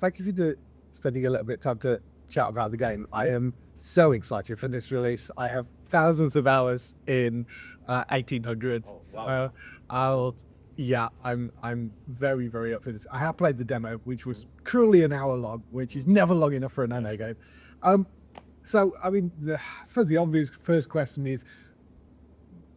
thank you for spending a little bit of time to chat about the game. I am so excited for this release. I have thousands of hours in 1800. Oh, wow. I'm very, very up for this. I have played the demo, which was cruelly an hour long, which is never long enough for an Anno game. So, I mean, I suppose the obvious first question is,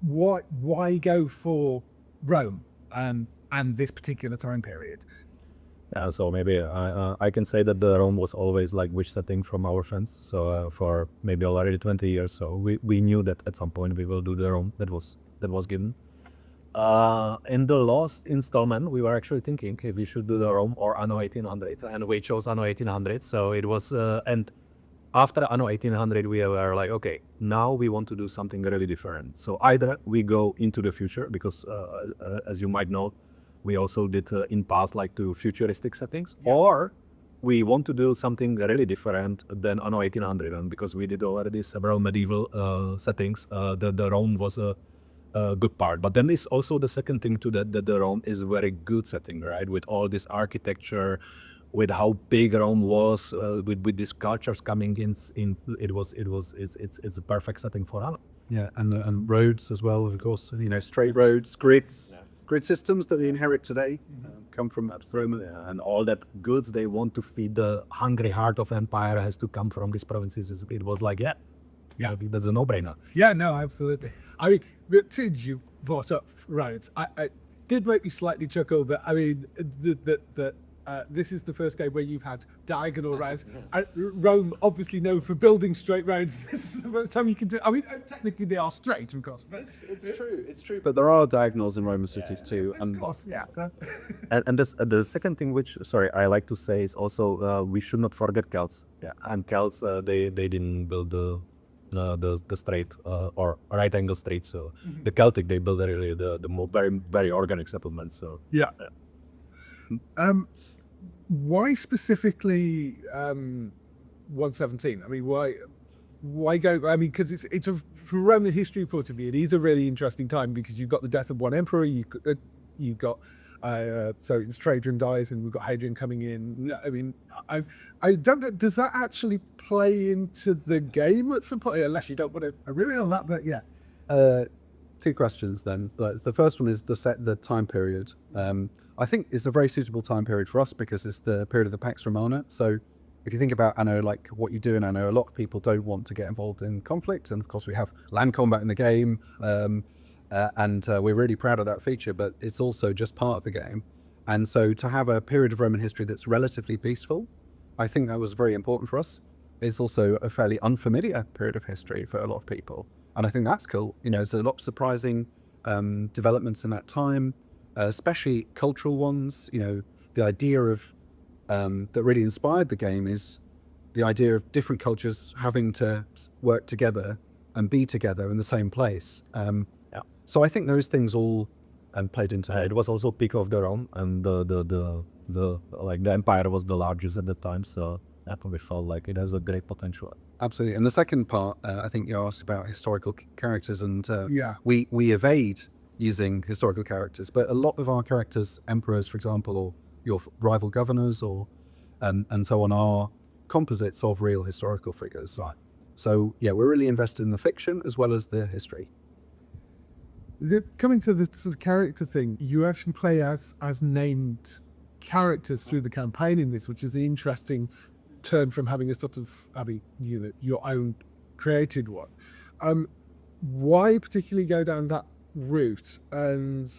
why go for Rome and this particular time period? Yeah, so maybe I can say that the Rome was always like wish setting from our fans. So for maybe already 20 years, so we knew that at some point we will do the Rome that was given. In the last installment, we were actually thinking if we should do the Rome or Anno 1800, and we chose Anno 1800. So it was, and after Anno 1800, we were like, okay, now we want to do something really different. So either we go into the future, because as you might know, we also did in past like to futuristic settings, or we want to do something really different than Anno 1800. And because we did already several medieval settings, the Rome was a good part. But then there's also the second thing to that the Rome is very good setting, right? With all this architecture, with how big Rome was, with these cultures coming in, it's a perfect setting for Anno. Yeah, and roads as well, of course. You know, straight roads, grids, grid systems that we inherit today come from Pax Romana. Yeah, and all that goods they want to feed the hungry heart of empire has to come from these provinces. It was like, yeah, that's a no-brainer. Yeah, no, absolutely. I mean, since you brought up roads, I did make me slightly chuckle that, I mean, that this is the first game where you've had diagonal roads. Rome, obviously known for building straight roads. This is the first time you can do. I mean, technically they are straight, of course. But It's true. But there are diagonals in Roman cities too. And of course, yeah. And this, the second thing which, sorry, I like to say is also we should not forget Celts. Yeah, and Celts they didn't build the straight or right angle street. So the Celtic they built really the more very organic settlements. So yeah. Why specifically 117? I mean, why go? I mean, because it's a, from Roman history point of view, it is a really interesting time because you've got the death of one emperor, you've got so it's Trajan dies, and we've got Hadrian coming in. I mean, I don't know. Does that actually play into the game at some point? Unless you don't want to reveal that, but yeah. Two questions then. The first one is the time period. I think it's a very suitable time period for us because it's the period of the Pax Romana. So if you think about Anno, like what you do in Anno, a lot of people don't want to get involved in conflict. And of course we have land combat in the game. And we're really proud of that feature, but it's also just part of the game. And so to have a period of Roman history that's relatively peaceful, I think that was very important for us. It's also a fairly unfamiliar period of history for a lot of people. And I think that's cool. You know, there's a lot of surprising developments in that time, especially cultural ones. You know, the idea of that really inspired the game is the idea of different cultures having to work together and be together in the same place. So I think those things all played into it. It was also peak of the Rome, and the like the empire was the largest at the time. So that probably felt like it has a great potential. Absolutely. And the second part, I think you asked about historical characters, and Yeah. we evade using historical characters, but a lot of our characters, emperors, for example, or your rival governors, or and so on, are composites of real historical figures. Right. So yeah, we're really invested in the fiction as well as the history. Coming to the sort of character thing, you actually play as named characters through the campaign in this, which is an interesting turn from having a sort of, I mean, you know, your own created one. Why particularly go down that route? And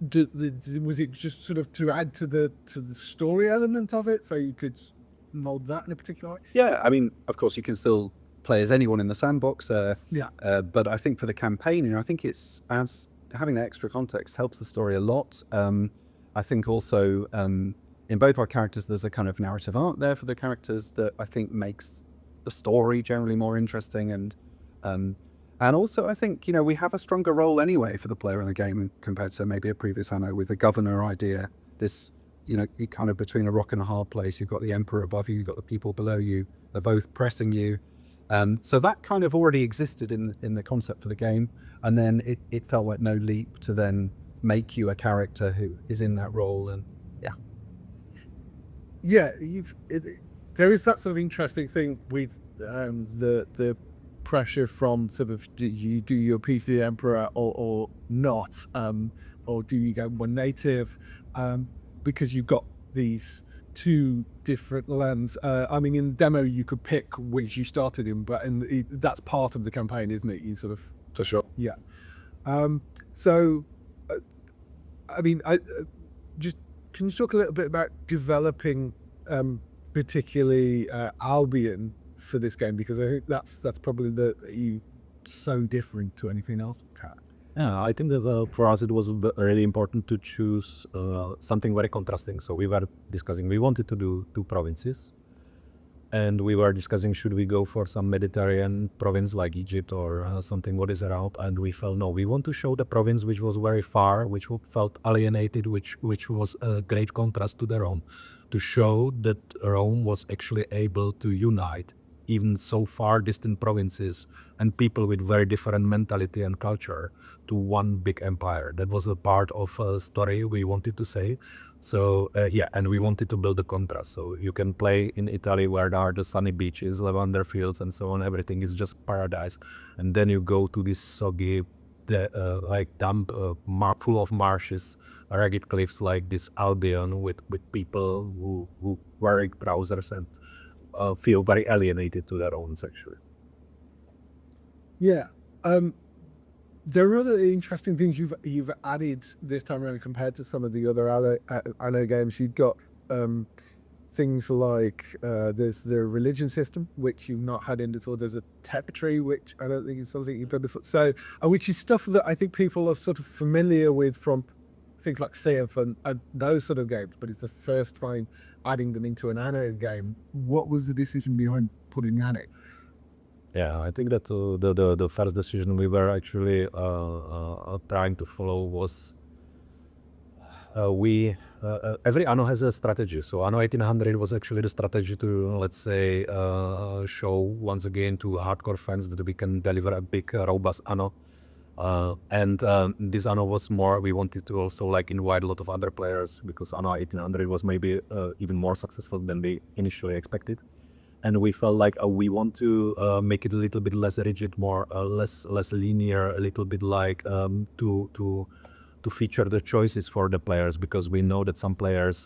was it just sort of to add to the story element of it, so you could mold that in a particular way? Yeah, I mean, of course, you can still play as anyone in the sandbox. But I think for the campaign, you know, I think it's as having that extra context helps the story a lot. I think also in both our characters, there's a kind of narrative arc there for the characters that I think makes the story generally more interesting. And also I think, you know, we have a stronger role anyway for the player in the game compared to maybe a previous Anno with the governor idea. This, you know, you kind of between a rock and a hard place. You've got the emperor above you, you've got the people below you. They're both pressing you. So that kind of already existed in the concept for the game. And then it felt like no leap to then make you a character who is in that role. And Yeah, there is that sort of interesting thing with the pressure from sort of do you do your PC Emperor or not, or do you go more native, because you've got these two different lands. I mean, in the demo you could pick which you started in, but that's part of the campaign, isn't it? You sort of For sure. yeah. So, I mean, just can you talk a little bit about developing, particularly Albion for this game, because I think that's probably so different to anything else. Yeah, I think that for us it was really important to choose something very contrasting. So we were discussing, we wanted to do 2 provinces, and we were discussing should we go for some Mediterranean province like Egypt or something what is around, and we felt no, we want to show the province which was very far, which felt alienated, which was a great contrast to the Rome, to show that Rome was actually able to unite even so far distant provinces and people with very different mentality and culture to one big empire. That was a part of a story we wanted to say. So yeah, and we wanted to build a contrast. So you can play in Italy where there are the sunny beaches, lavender fields and so on, everything is just paradise. And then you go to this soggy, like damp, full of marshes, rugged cliffs like this Albion with people who wearing trousers and feel very alienated to their own actually. Yeah. There are other interesting things you've added this time around compared to some of the other Anno games. You've got things like there's the religion system, which you've not had in before. There's a tapestry, which I don't think is something you've done before. So, which is stuff that I think people are sort of familiar with from things like Civ and those sort of games, but it's the first time adding them into an Anno game. What was the decision behind putting Anno? Yeah, I think that the first decision we were actually trying to follow was every Anno has a strategy. So Anno 1800 was actually the strategy to, let's say, show once again to hardcore fans that we can deliver a big, robust Anno. And this Anno was more, we wanted to also like invite a lot of other players, because Anno 1800 was maybe even more successful than we initially expected. And we felt like we want to make it a little bit less rigid, more less linear, a little bit like to feature the choices for the players, because we know that some players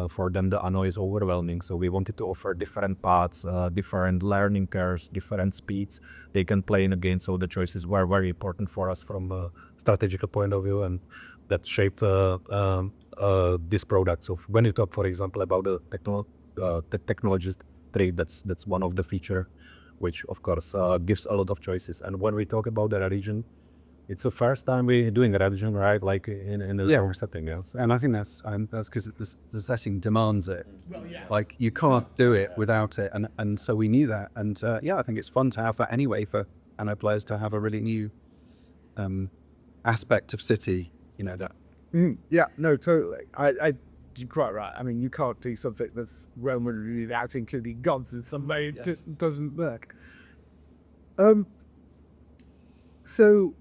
for them the Anno is overwhelming. So we wanted to offer different paths, different learning curves, different speeds they can play in a game. So the choices were very important for us from a strategical point of view, and that shaped this product. So when you talk, for example, about the technology tree, that's one of the feature, which of course gives a lot of choices. And when we talk about the religion, it's the first time we're doing a religion, right? Like in a setting, yes. And I think that's because the setting demands it. Well, yeah. Like you can't do it without it, and so we knew that. And yeah, I think it's fun to have that anyway for Anno players to have a really new aspect of city. You know that. Yeah, no, totally. You're quite right. I mean, you can't do something that's Roman without including gods in some way. It doesn't work. So.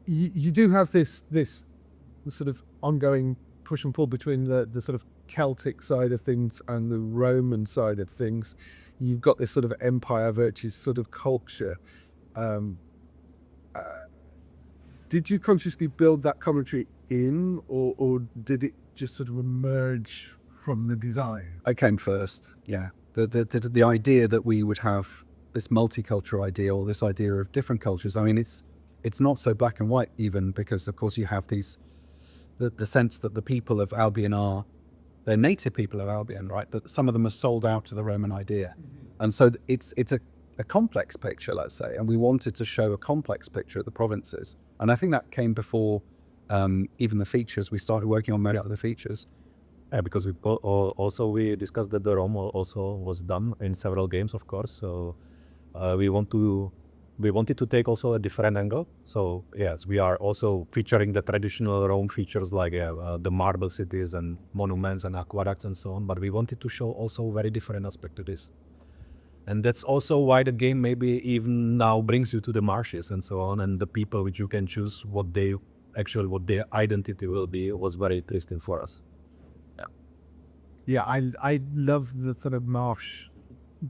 You do have this sort of ongoing push and pull between the sort of Celtic side of things and the Roman side of things. You've got this sort of empire versus sort of culture. Did you consciously build that commentary in, or did it just sort of emerge from the design? I came first. Yeah, the idea that we would have this multicultural idea, or this idea of different cultures. I mean, it's not so black and white even, because of course you have the sense that the people of Albion they're native people of Albion, right? But some of them are sold out to the Roman idea. And so it's a complex picture, let's say, and we wanted to show a complex picture of the provinces. And I think that came before even the features. We started working on most of the features. Yeah, because we discussed that the Rome also was done in several games, of course. So we wanted to take also a different angle. So yes, we are also featuring the traditional Rome features like the marble cities and monuments and aqueducts and so on. But we wanted to show also a very different aspect to this. And that's also why the game maybe even now brings you to the marshes and so on, and the people which you can choose what their identity will be was very interesting for us. Yeah, I love the sort of marsh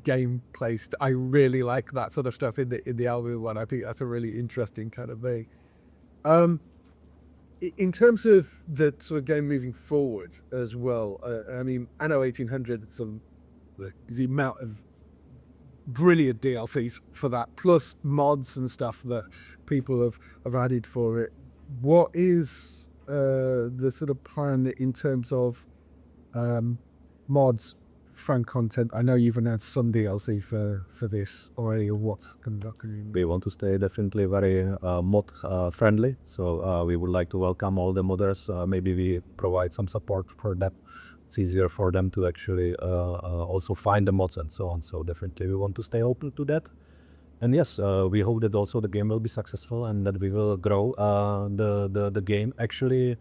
gameplay. I really like that sort of stuff in the Albion one. I think that's a really interesting kind of thing. In terms of the sort of game moving forward as well, I mean, Anno 1800, the amount of brilliant DLCs for that, plus mods and stuff that people have added for it. What is the sort of plan in terms of mods, fan content? I know you've announced some DLC for this already. Or what's going to We want to stay definitely very mod friendly, so we would like to welcome all the modders. Maybe we provide some support for them. It's easier for them to actually also find the mods and so on. So definitely we want to stay open to that. And yes, we hope that also the game will be successful and that we will grow the game. Actually,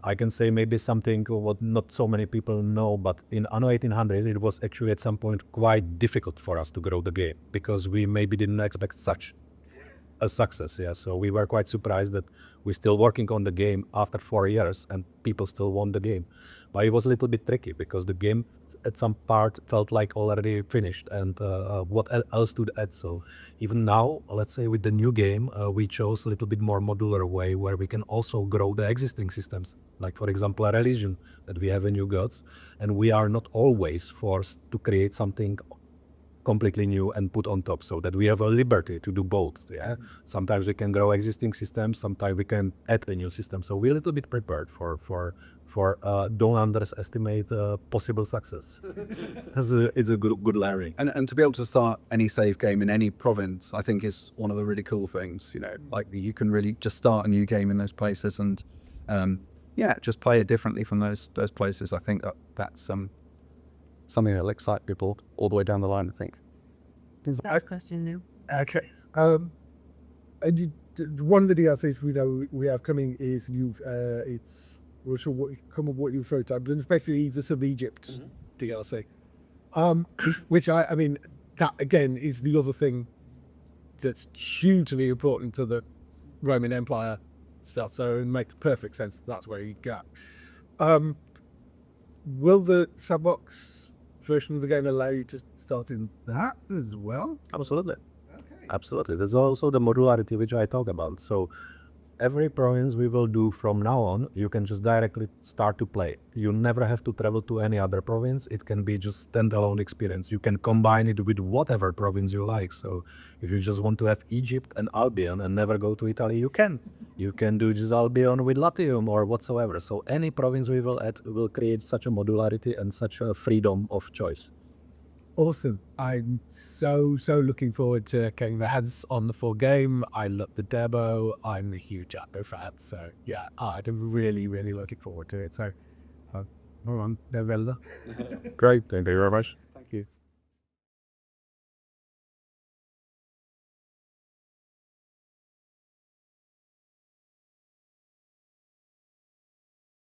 I can say maybe something what not so many people know, but in Anno 1800 it was actually at some point quite difficult for us to grow the game because we maybe didn't expect such a success. Yeah, so we were quite surprised that we're still working on the game after 4 years and people still want the game. But it was a little bit tricky because the game at some part felt like already finished and what else to add. So even now, let's say with the new game, we chose a little bit more modular way where we can also grow the existing systems. Like for example, a religion that we have a new gods, and we are not always forced to create something completely new and put on top, so that we have a liberty to do both. Yeah, sometimes we can grow existing systems, sometimes we can add a new system. So we're a little bit prepared for don't underestimate possible success. It's a good learning. And to be able to start any save game in any province, I think is one of the really cool things. You know, like you can really just start a new game in those places and just play it differently from those places. I think that's something that'll excite people all the way down the line, I think. Last question, Lou. Okay. And one of the DLCs we know we have coming is it's we're sure what you refer to, but especially the Sub Egypt DLC, which I mean that again is the other thing that's hugely important to the Roman Empire stuff. So it makes perfect sense that's where you go. Will the sandbox version of the game allow you to start in that as well? Absolutely. Okay. Absolutely. There's also the modularity which I talk about. So every province we will do from now on, you can just directly start to play. You never have to travel to any other province. It can be just standalone experience. You can combine it with whatever province you like. So if you just want to have Egypt and Albion and never go to Italy, you can. You can do just Albion with Latium or whatsoever. So any province we will add will create such a modularity and such a freedom of choice. Awesome. I'm so looking forward to getting my hands on the full game. I love the demo. I'm a huge Anno fan, so yeah, I'm really looking forward to it. So, hold on, Great. Thank you very much.